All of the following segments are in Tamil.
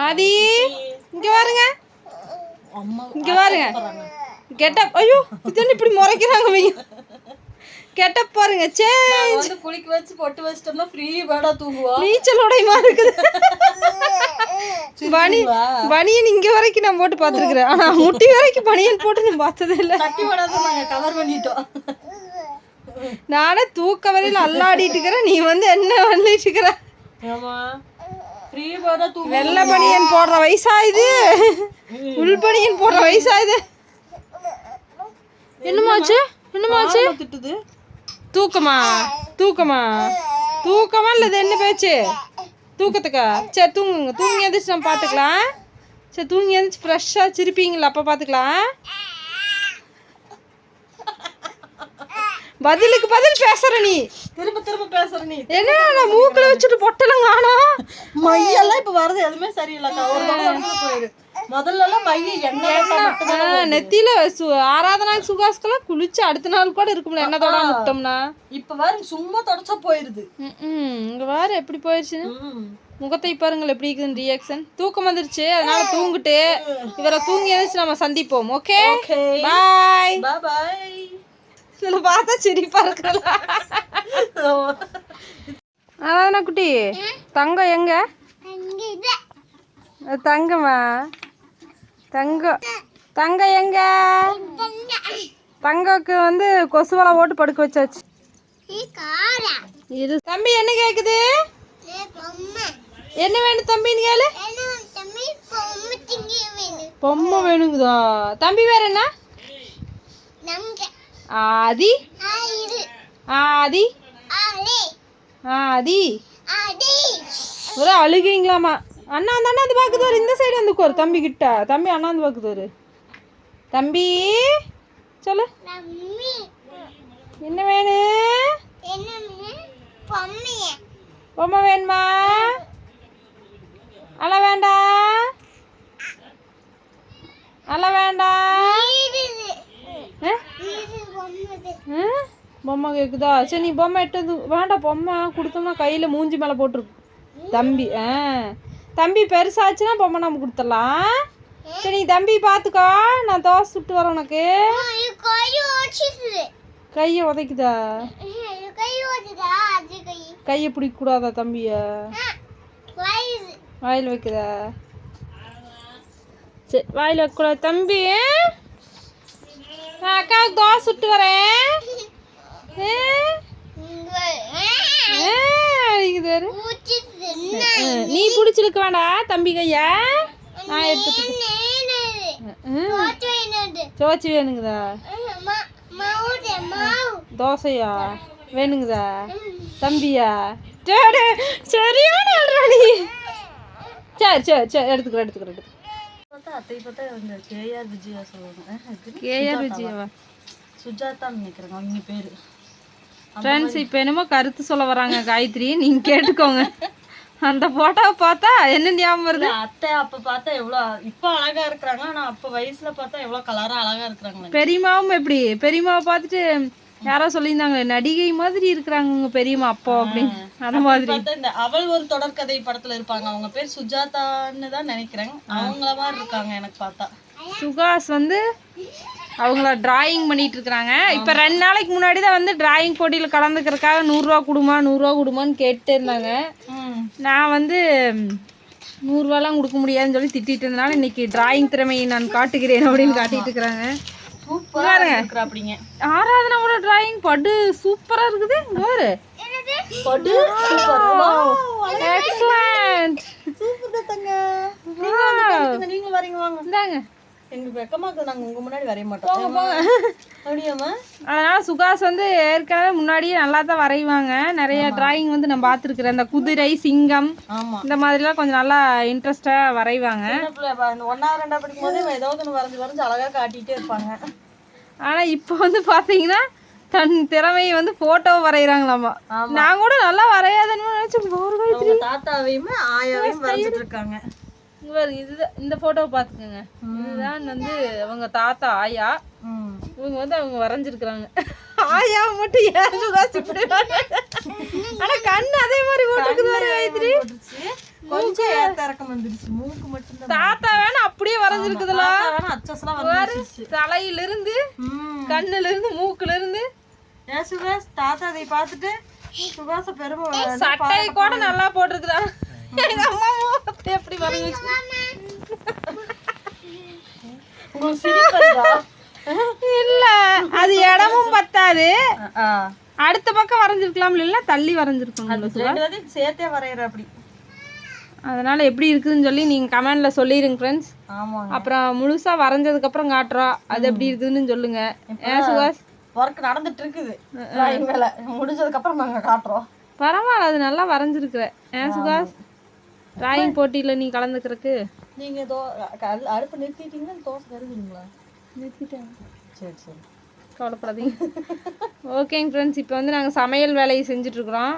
ஆதி இங்க பாருங்க, இங்க பாருங்க கெட்டப். ஐயோ இது இப்படி முறைக்கிறாங்க வைங்க. கெட்டப் பாருங்க. சேஞ்ச். குளிக்க வச்சு பொட்டு வச்சிட்டோம்னா ஃப்ரீ பேர்டா தூங்குவா. நீச்சல் உடையமா இருக்குது. பனியன் இங்க வரைக்கும் நான் போட்டு பாத்துருக்கிறேன், ஆனா முட்டி வரைக்கும் பனியன் போட்டு நான் பார்த்ததே இல்லை. கட்டி விடாத நாங்க கவர் பண்ணிட்டோம். நானே தூக்க வரையில அல்லாடிட்டு இருக்கிறேன், நீ வந்து என்ன பண்ணிட்டு இருக்கிற? ஆமா ஃப்ரீ பேர்டா தூங்கு. வெள்ளை பனியன் போடுற வயசா இது? உள் பனியன் போடுற வயசா இது? என்னமாச்சு என்னமாச்சு? திட்டுது. தூக்கமா தூக்கமா தூக்கமா இல்லது என்ன பேச்சு? தூக்கத்துக்கா? சரி தூங்குங்க, தூங்கி எழுந்திரிச்சு நம்ம பார்த்துக்கலாம். சரி தூங்கி எழுந்திரிச்சு ஃப்ரெஷ்ஷாக சிரிப்பீங்களா அப்போ பார்த்துக்கலாம். பதிலுக்கு பதில் பேசுற நீ, திரும்ப திரும்ப பேசுற நீ. என்ன நான் மூக்கில் வச்சுட்டு பொட்டலாம் காணோம். மையெல்லாம் இப்போ வரது எதுவுமே சரியில்லைக்கா. ஒரு தடவை போயிடு. முதல்ல எல்லாம் மைய எண்ணெய் நெத்தியில ஆராதனா சுகாஸ்கெல்லாம் குளிச்சு அடுத்த நாள் கூட இருக்க முடியல எண்ணெய் தொடாம விட்டோம்னா. இப்ப வேற சும்மா தொடச்சா போயிருது. இங்க வேற எப்படி போயிருச்சுன்னு முகத்தை பாருங்கள் எப்படி இருக்குதுன்னு ரியாக்ஷன். தூக்கம் வந்துருச்சு, அதனால தூங்கிட்டு இவரை தூங்கி எழுந்துச்சு நம்ம சந்திப்போம். ஓகே பாய் பாய். இதுல பார்த்தா சிரிப்பா இருக்குல்ல. ஆராதனா குட்டி தங்கம் எங்க? தங்கம்மா தங்கம் தங்கம் எங்க? தங்கக்கு வந்து கொசுவலை போட்டு படுக்க வச்சாச்சு. இது தம்பி என்ன கேக்குது? என்ன வேணும் தம்பின்னு கேளு. பொம்மை வேணுங்குதா? தம்பி வேற என்ன? ஆதி ஆதி ஆதி ஒரு அழுகைங்களாமா. அண்ணா அந்த அண்ணா வந்து பார்க்குது ஒரு, இந்த சைடு வந்து ஒரு தம்பி கிட்ட. தம்பி அண்ணா வந்து பார்க்குது ஒரு. தம்பி சொல்லு என்ன வேணும்? பொம்மை வேணுமா? அழ வேண்டாம் அழ வேண்டாம். பொம்மை கேக்குதா? சரி நீ பொம்மை எட்டது வேண்டாம். பொம்மை கொடுத்தோம்னா கையில் மூஞ்சி மேலே போட்டிருக்கு தம்பி. தம்பி பெருசாச்சுன்னா பொம்மை நம்ம கொடுத்துடலாம். சரி நீ தம்பி பார்த்துக்கோ, நான் தோசை சுட்டு வரேன் உனக்கு. கையை உதைக்குதா? கையை பிடிக்கக்கூடாதா தம்பிய? வாயில் வைக்குதா? சரி வாயில் வைக்கக்கூடாது தம்பி. நான் அக்காவுக்கு தோசை சுட்டு வரேன். நீ பிடிச்சிருக்க வேண்டாம் தம்பி கைய, நான் எடுத்துட்டு. சோச்சு வேணுங்குதா? தோசையா வேணுங்குதா தம்பியா? சரி சரியான நீ. சரி சரி சரி எடுத்துக்கிறேன் எடுத்துக்கிறேன். அத்தை பார்த்தா இந்த கேஆர் விஜயா சொல்லுவாங்க. கேஆர் விஜயாவா? சுஜாதான்னு நினைக்கிறேன் அவங்க பேரு. ஃப்ரெண்ட்ஸ் இப்போ என்னமோ கருத்து சொல்ல வராங்க காயத்ரி, நீங்க கேட்டுக்கோங்க. அந்த போட்டோவை பார்த்தா என்ன ஞாபகம் வருது? அத்தை அப்ப பார்த்தா எவ்வளவு இப்ப அழகா இருக்கிறாங்க, ஆனா அப்ப வயசுல பார்த்தா எவ்வளவு கலரா அழகா இருக்கிறாங்க. பெரியமாவும் எப்படி? பெரியமாவை பார்த்துட்டு யாரோ சொல்லியிருந்தாங்க நடிகை மாதிரி இருக்கிறாங்க உங்க பெரியம்மா அப்போ அப்படின்னு. அந்த மாதிரி இந்த அவள் ஒரு தொடர்கதை படத்துல இருப்பாங்க, அவங்க பேர் சுஜாதான்னு தான் நினைக்கிறேன். அவங்கள மாதிரி இருக்காங்க எனக்கு பார்த்தா. சுகாஸ் வந்து அவங்கள டிராயிங் பண்ணிட்டு இருக்கிறாங்க. இப்போ 2 நாளைக்கு முன்னாடி தான் வந்து டிராயிங் போட்டியில் கலந்துக்கிறதுக்காக 100 ரூபா கொடுமா 100 ரூபா கொடுமான்னு கேட்டு இருந்தாங்க. நான் வந்து 100 ரூபாலாம் கொடுக்க முடியாதுன்னு சொல்லி திட்டிட்டு இருந்தனால இன்னைக்கு டிராயிங் திறமையை நான் காட்டுகிறேன் அப்படின்னு காட்டிட்டு இருக்கிறாங்க. ஆராதனாவோட டிராயிங் படு சூப்பரா இருக்குது. பாரு எக்ஸலென்ட். நீங்க வரீங்க வாங்க. இந்தாங்க எங்களுக்கு வெக்கமா இருக்கு, நாங்க உங்க முன்னாடி வரைய மாட்டோம். அப்படியாமா? அதனால சுகாஸ் வந்து ஏற்கனவே முன்னாடியே நல்லா தான் வரைவாங்க. நிறைய டிராயிங் வந்து நான் பார்த்துருக்குறேன். இந்த குதிரை சிங்கம் இந்த மாதிரிலாம் கொஞ்சம் நல்லா இன்ட்ரெஸ்டா வரைவாங்க. 1ஆ 2ஆ படிக்கும் போது ஏதாவது ஒன்று வரைஞ்சு வரைஞ்சு அழகா காட்டிட்டே இருப்பாங்க. ஆனா இப்போ வந்து பாத்தீங்கன்னா தன் திறமையை வந்து போட்டோ வரைகிறாங்களாமா. நான் கூட நல்லா வரையாதன்னு நினைச்சு தாத்தாவையுமே ஆயாவையும் வரைஞ்சிட்டு இருக்காங்க. இதுதான் இந்த போட்டோவை பாத்துக்கோங்க. இதுதான் வந்து அவங்க தாத்தா ஆயா. இவங்க வந்து அவங்க வரைஞ்சிருக்கிறாங்க. ஆயா மட்டும் ஏன் இப்படி? ஆனா கண்ணு அதே மாதிரி போட்டுருக்குது காயத்ரி. கொஞ்சம் ஏத்த இறக்கம் வந்துருச்சு. மூக்கு மட்டும் தாத்தா வேணா அப்படியே வரைஞ்சிருக்குதுல. அச்சஸ்லாம் வந்துருச்சு. தலையிலிருந்து கண்ணுல இருந்து மூக்குல இருந்து. ஏன் சுகாஸ் தாத்தா அதை பார்த்துட்டு சுகாச பெருமை சட்டை கூட நல்லா போட்டிருக்குதா? எங்க அம்மா எப்படி வரைஞ்சிச்சு? இல்ல அது இடமும் பத்தாது. அடுத்த பக்கம் வரைஞ்சிருக்கலாம் இல்ல, தள்ளி வரைஞ்சிருக்கணும். சேர்த்தே வரையற அப்படி. அதனால எப்படி இருக்குதுன்னு சொல்லி நீங்க கமெண்ட்ல சொல்லிருங்க ஃப்ரெண்ட்ஸ். அப்புறம் முழுசா வரைஞ்சதுக்கு அப்புறம் காட்டுறோம் அது எப்படி இருக்குதுன்னு சொல்லுங்க. ஏன் சுகாஸ்? ஒர்க் நடந்துட்டு இருக்குது. டிராயிங் வேலை முடிஞ்சதுக்கு அப்புறம் நாங்க காட்டுறோம். பரவாயில்ல, அது நல்லா வரைஞ்சிருக்கிற. ஏன் சுகாஸ்? டிராயிங் போட்டியில நீ கலந்துக்கிறதுக்கு நீங்க அடுப்பு நிறுத்திட்டீங்கன்னா தோசை கருதுங்களா? நிறுத்திட்டாங்க. சரி சரி, கவலைப்படாதீங்க. ஓகேங்க ஃப்ரெண்ட்ஸ், இப்போ வந்து நாங்கள் சமையல் வேலையை செஞ்சுட்ருக்குறோம்.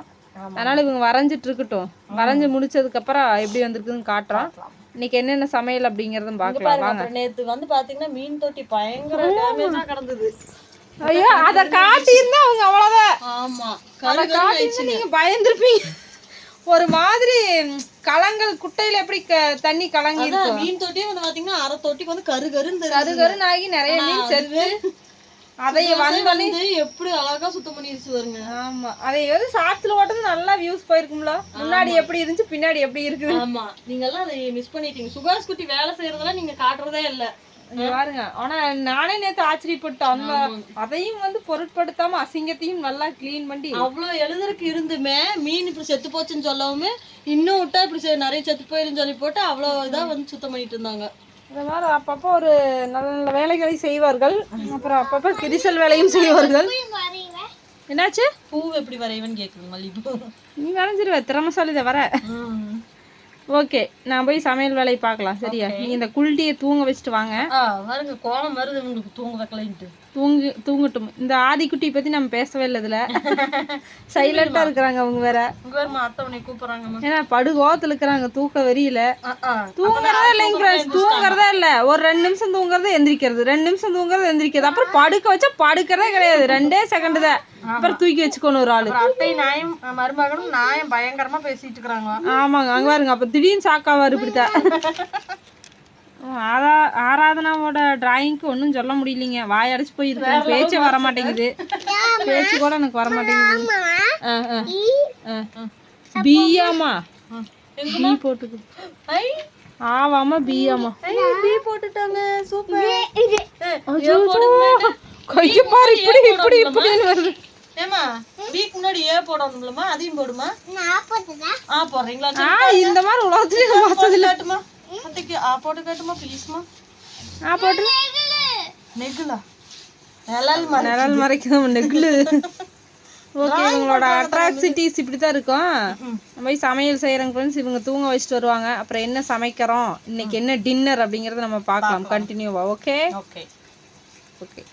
அதனால் இவங்க வரைஞ்சிட்டு இருக்கட்டும். வரைஞ்சி முடிச்சதுக்கப்புறம் எப்படி வந்திருக்குதுன்னு காட்டுறோம். இன்னைக்கு என்னென்ன சமையல் அப்படிங்கிறதும் பார்க்கலாம் வாங்க. நேற்று வந்து பார்த்தீங்கன்னா மீன் தொட்டி பயங்கர டேமேஜாக கிடந்தது. ஐயோ, அதை காட்டியிருந்தா அவங்க அவ்வளோதான். ஆமாம், அதை காட்டியிருந்தா நீங்கள் பயந்துருப்பீங்க. ஒரு மாதிரி கலங்கள் குட்டையில எப்படி தண்ணி கலங்கி இருக்கும். மீன் தொட்டியே வந்து பாத்தீங்கன்னா அரை தொட்டிக்கு வந்து கருகருன்னு ஆகி நிறைய மீன் செத்து அதைய வந்து எப்படி அழகா சுத்தம் பண்ணிருச்சு வருங்க. ஆமா, அதை வந்து சாட்ஸ்ல ஓட்டது நல்லா வியூஸ் போயிருக்கும்ல. முன்னாடி எப்படி இருந்துச்சு பின்னாடி எப்படி இருக்குது. ஆமா, நீங்க எல்லாம் அதை மிஸ் பண்ணிட்டீங்க. சுகாஸ் குட்டி வேலை செய்யறதெல்லாம் நீங்க காட்டுறதே இல்ல பாருங்க. ஆனா நானே நேத்து ஆச்சரியப்பட்டேன். அந்த அதையும் வந்து பொருட்படுத்தாம அசிங்கத்தையும் நல்லா கிளீன் பண்ணி அவ்வளவு எழுதுறதுக்கு இருந்துமே மீன் இப்படி செத்து போச்சுன்னு சொல்லவுமே இன்னும் விட்டா இப்படி நிறைய செத்து போயிருன்னு சொல்லி போட்டு அவ்வளவு இதா வந்து சுத்தம் பண்ணிட்டு இருந்தாங்க. இந்த மாதிரி அப்பப்போ ஒரு நல்ல நல்ல வேலைகளை செய்வார்கள். அப்புறம் அப்பப்போ கிரிசல் வேலையும் செய்வார்கள். என்னாச்சு? பூ எப்படி வரைவன்னு கேக்குறீங்க? மல்லிகைப்பூ நீ வரைஞ்சிருவ, திறமசாலி இதை வர. ஓகே, நான் போய் சமையல் வேலையை பார்க்கலாம். சரியா? நீ இந்த குள்டியை தூங்க வச்சுட்டு வாங்க. வருங்க, கோலம் வருது உங்களுக்கு தூங்க வைக்கலைன்ட்டு. தூங்கட்டும். இந்த ஆதிக்குட்டி பத்தி நம்ம பேசவே இல்லை. இதுல சைலண்டா இருக்கிறாங்க அவங்க வேற. அத்தவனை கூப்பிடுறாங்க. ஏன்னா படுகோத்துல இருக்கிறாங்க, தூக்க வெறியில. தூங்குறதே இல்லைங்க, தூங்குறதே இல்ல. ஒரு 2 நிமிஷம் தூங்குறது எந்திரிக்கிறது, 2 நிமிஷம் தூங்குறது எந்திரிக்கிறது. அப்புறம் படுக்க வச்சா படுக்கிறதே கிடையாது. 2 செகண்ட் தான். அப்புறம் தூக்கி வச்சுக்கணும் ஒரு ஆளு. அத்தை நாயம் மருமகனும் நாயம் பயங்கரமா பேசிட்டு இருக்காங்க. ஆமாங்க, அங்க பாருங்க. அப்ப திடீர்னு சாக்காவாரு இப்படித்தான். ஆராதனாவோட டிராயிங்க்கு ஒன்றும் சொல்ல முடியலைங்க. வாய் அடைச்சு போயிருக்கு, பேச்சே வர மாட்டேங்குது. பேச்சு கூட எனக்கு வர மாட்டேங்குது. பியாமா பி போட்டுக்கு ஆவாமா பியாமா பி போட்டுட்டாங்க. சூப்பர். கைய பாரு, இப்படி இப்படி இப்படின்னு வருது. ஏமா பிக்கு முன்னாடி ஏ போடணும்லமா? அதையும் போடுமா? போடுறீங்களா? இந்த மாதிரி உலகத்துலயே பார்த்ததில்ல. அத்தைக்கு போட்டு காட்டுமா ப்ளீஸ்மா? போட்டு நெகுலா நிழல் மறைக்கும் நெகுலு. ஓகே, இவங்களோட அட்ராக்சிட்டிஸ் இப்படி தான் இருக்கும். நம்ம போய் சமையல் செய்கிறோங்க ஃப்ரெண்ட்ஸ். இவங்க தூங்க வச்சுட்டு வருவாங்க. அப்புறம் என்ன சமைக்கிறோம், இன்னைக்கு என்ன டின்னர் அப்படிங்கிறத நம்ம பார்க்கலாம் கண்டினியூவா. Okay okay okay.